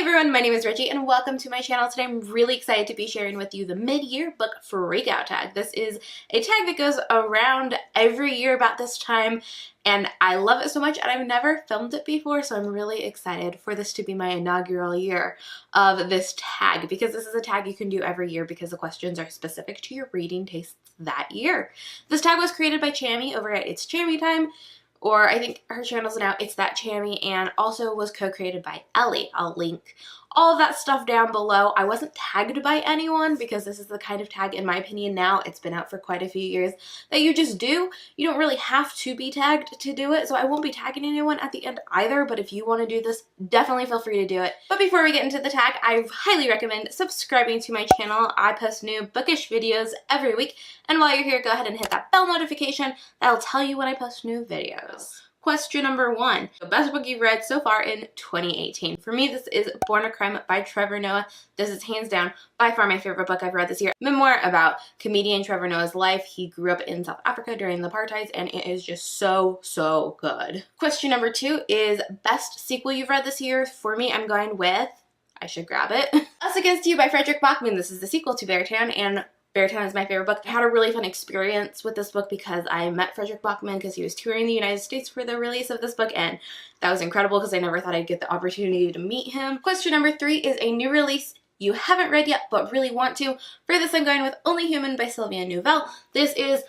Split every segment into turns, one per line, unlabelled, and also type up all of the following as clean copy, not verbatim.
everyone, my name is Reggie and welcome to my channel. Today I'm really excited to be sharing with you the mid-year book freakout tag. This is a tag that goes around every year about this time and I love it so much and I've never filmed it before, so I'm really excited for this to be my inaugural year of this tag because this is a tag you can do every year because the questions are specific to your reading tastes that year. This tag was created by Chammy over at It's Chammy Time, or I think her channel's now It's That Chammy, and also was co-created by Ellie. I'll link all of that stuff down below. I wasn't tagged by anyone because this is the kind of tag, in my opinion now, it's been out for quite a few years, that you just do. You don't really have to be tagged to do it, so I won't be tagging anyone at the end either, but if you want to do this, definitely feel free to do it. But before we get into the tag, I highly recommend subscribing to my channel. I post new bookish videos every week, and while you're here, go ahead and hit that bell notification. That'll tell you when I post new videos. Question number 1. The best book you've read so far in 2018. For me, this is Born a Crime by Trevor Noah. This is hands down by far my favorite book I've read this year. Memoir about comedian Trevor Noah's life. He grew up in South Africa during the apartheid and it is just so good. Question number 2 is best sequel you've read this year. For me, I'm going with, I should grab it, Us Against You by Frederick Bachman. This is the sequel to Beartown, and Beartown is my favorite book. I had a really fun experience with this book because I met Frederick Bachman because he was touring the United States for the release of this book, and that was incredible because I never thought I'd get the opportunity to meet him. Question number 3 is a new release you haven't read yet but really want to. For this, I'm going with Only Human by Sylvia and Nouvel. This is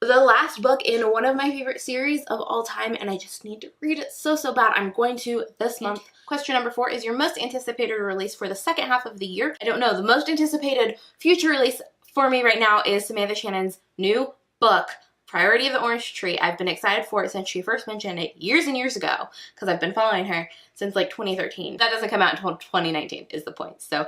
the last book in one of my favorite series of all time and I just need to read it so bad. I'm going to this month. Question number 4 is your most anticipated release for the second half of the year. I don't know, the most anticipated future release for me right now is Samantha Shannon's new book, Priority of the Orange Tree. I've been excited for it since she first mentioned it years and years ago because I've been following her since like 2013. That doesn't come out until 2019 is the point. So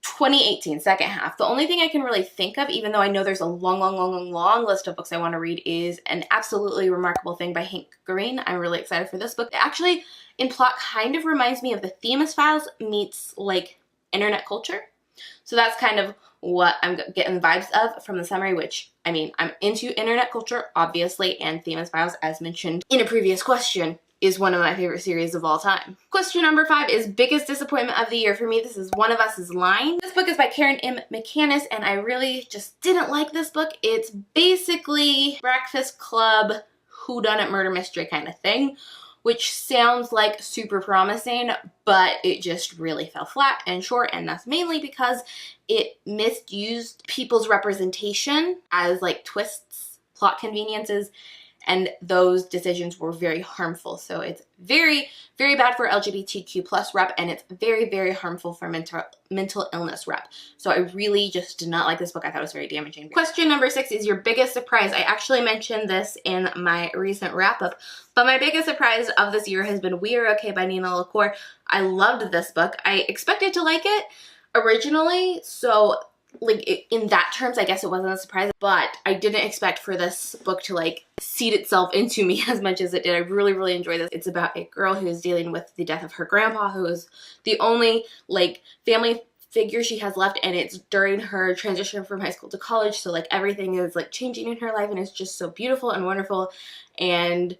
2018, second half. The only thing I can really think of, even though I know there's a long list of books I want to read, is An Absolutely Remarkable Thing by Hank Green. I'm really excited for this book. It actually, in plot, kind of reminds me of the Themis Files meets like internet culture. So that's kind of what I'm getting vibes of from the summary, which, I mean, I'm into internet culture, obviously, and Themis Files, as mentioned in a previous question, is one of my favorite series of all time. Question number 5 is biggest disappointment of the year. For me, this is One of Us is Lying. This book is by Karen M. McManus, and I really just didn't like this book. It's basically Breakfast Club whodunit murder mystery kind of thing, which sounds like super promising, but it just really fell flat and short, and that's mainly because it misused people's representation as like twists, plot conveniences, and those decisions were very harmful. So it's very bad for LGBTQ plus rep, and it's very harmful for mental illness rep. So I really just did not like this book. I thought it was very damaging. Question number 6 is your biggest surprise. I actually mentioned this in my recent wrap up, but my biggest surprise of this year has been We Are Okay by Nina Lacour. I loved this book. I expected to like it originally, so like in that terms, I guess it wasn't a surprise, but I didn't expect for this book to like seed itself into me as much as it did. I really enjoyed this. It's about a girl who is dealing with the death of her grandpa, who is the only like family figure she has left, and it's during her transition from high school to college, so like everything is like changing in her life, and it's just so beautiful and wonderful and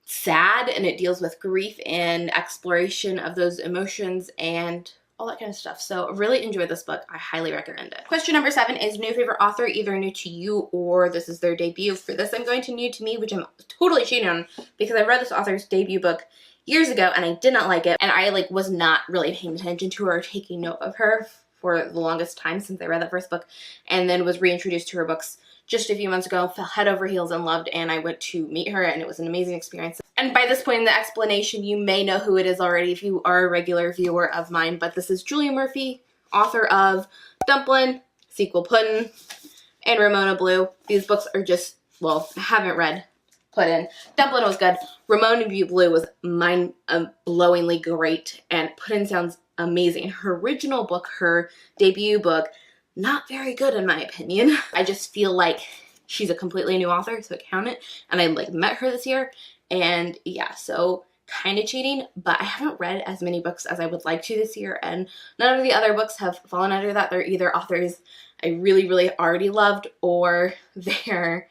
sad, and it deals with grief and exploration of those emotions and all that kind of stuff. So really enjoyed this book. I highly recommend it. Question number 7 is new favorite author, either new to you or this is their debut. For this, I'm going to new to me, which I'm totally cheating on because I read this author's debut book years ago and I did not like it, and I like was not really paying attention to her or taking note of her for the longest time since I read that first book, and then was reintroduced to her books just a few months ago, fell head over heels in love, and I went to meet her and it was an amazing experience. And by this point in the explanation, you may know who it is already if you are a regular viewer of mine, but this is Julia Murphy, author of Dumplin', Sequel Puddin', and Ramona Blue. These books are just, well, I haven't read Puddin'. Dumplin' was good. Ramona Blue was mind-blowingly great, and Puddin' sounds amazing. Her original book, her debut book, not very good in my opinion. I just feel like she's a completely new author, so it counted, and I like met her this year, and yeah, so kind of cheating, but I haven't read as many books as I would like to this year, and none of the other books have fallen under that. They're either authors I really already loved, or they're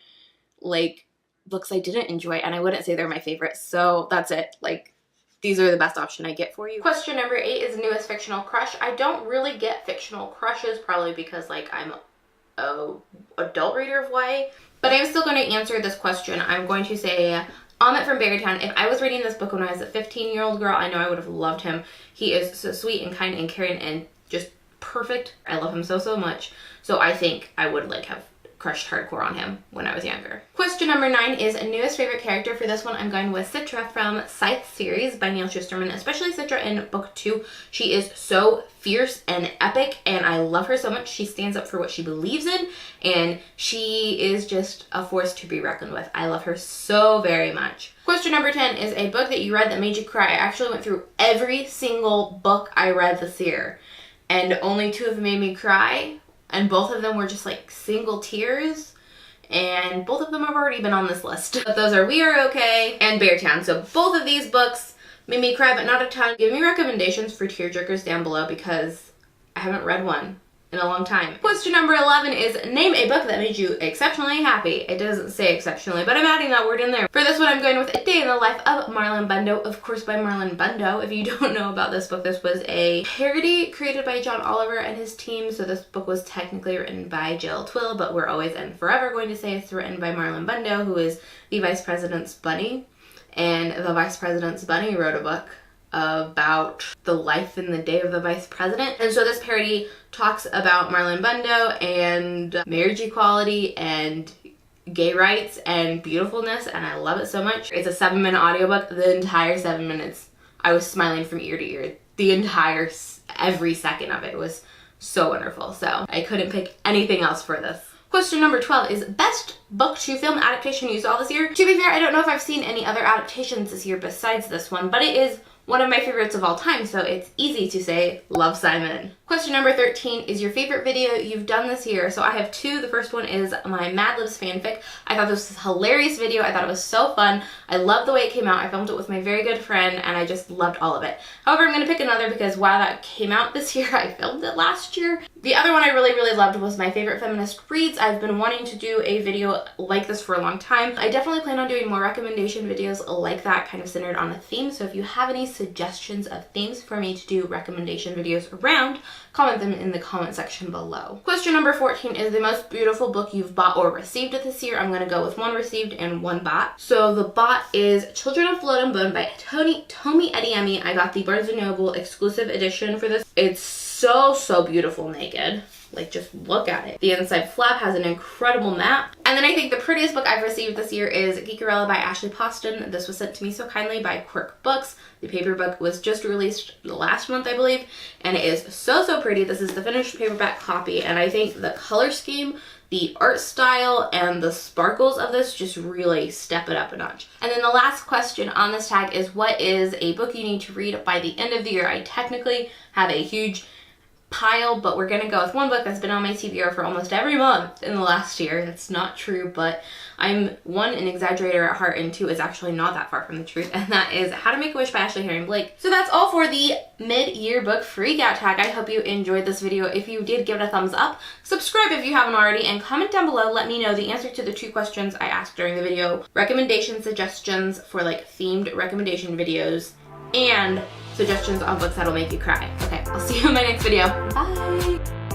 like books I didn't enjoy, and I wouldn't say they're my favorites, so that's it. Like, these are the best option I get for you. Question number 8 is newest fictional crush. I don't really get fictional crushes, probably because like I'm a adult reader of YA, but I'm still going to answer this question. I'm going to say Amit from Berrytown. If I was reading this book when I was a 15-year-old girl, I know I would have loved him. He is so sweet and kind and caring and just perfect. I love him so, so much. So I think I would like have crushed hardcore on him when I was younger. Question number 9 is newest favorite character. For this one, I'm going with Citra from Scythe series by Neil Shusterman, especially Citra in book 2. She is so fierce and epic, and I love her so much. She stands up for what she believes in, and she is just a force to be reckoned with. I love her so very much. Question number 10 is a book that you read that made you cry. I actually went through every single book I read this year, and only 2 of them made me cry. And both of them were just like single tears. And both of them have already been on this list. But those are We Are Okay and Beartown. So both of these books made me cry, but not a ton. Give me recommendations for tearjerkers down below because I haven't read one in a long time. Question number 11 is name a book that made you exceptionally happy. It doesn't say exceptionally, but I'm adding that word in there. For this one, I'm going with A Day in the Life of Marlon Bundo, of course by Marlon Bundo. If you don't know about this book, this was a parody created by John Oliver and his team. So this book was technically written by Jill Twill, but we're always and forever going to say it's written by Marlon Bundo, who is the Vice President's bunny. And the Vice President's bunny wrote a book about the life and the day of the vice president. And so this parody talks about Marlon Bundo and marriage equality and gay rights and beautifulness, and I love it so much. It's a 7-minute audiobook. The entire 7 minutes I was smiling from ear to ear. The entire every second of it was so wonderful. So I couldn't pick anything else for this. Question number 12 is best book to film adaptation you saw this year. To be fair, I don't know if I've seen any other adaptations this year besides this one, but it is one of my favorites of all time, so it's easy to say Love, Simon. Question number 13 is your favorite video you've done this year. So I have 2. The first one is my Mad Libs fanfic. I thought this was a hilarious video. I thought it was so fun. I love the way it came out. I filmed it with my very good friend, and I just loved all of it. However, I'm going to pick another because while that came out this year, I filmed it last year. The other one I really, really loved was my favorite feminist reads. I've been wanting to do a video like this for a long time. I definitely plan on doing more recommendation videos like that, kind of centered on a theme. So if you have any suggestions of themes for me to do recommendation videos around, comment them in the comment section below. Question number 14 is the most beautiful book you've bought or received this year. I'm going to go with 1 received and 1 bought. So the bought is Children of Blood and Bone by Tomi Adeyemi. I got the Barnes & Noble exclusive edition for this. It's so beautiful naked. Like, just look at it. The inside flap has an incredible map. And then I think the prettiest book I've received this year is Geekerella by Ashley Poston. This was sent to me so kindly by Quirk Books. The paper book was just released last month, I believe, and it is so pretty. This is the finished paperback copy, and I think the color scheme, the art style, and the sparkles of this just really step it up a notch. And then the last question on this tag is what is a book you need to read by the end of the year? I technically have a huge pile, but we're gonna go with 1 book that's been on my TBR for almost every month in the last year. That's not true, but I'm 1, an exaggerator at heart, and 2, is actually not that far from the truth, and that is How to Make a Wish by Ashley Herring Blake. So that's all for the mid-year book freakout tag. I hope you enjoyed this video. If you did, give it a thumbs up, subscribe if you haven't already, and comment down below. Let me know the answer to the 2 questions I asked during the video, recommendation suggestions for like themed recommendation videos, and suggestions on books that'll make you cry. Okay, I'll see you in my next video. Bye!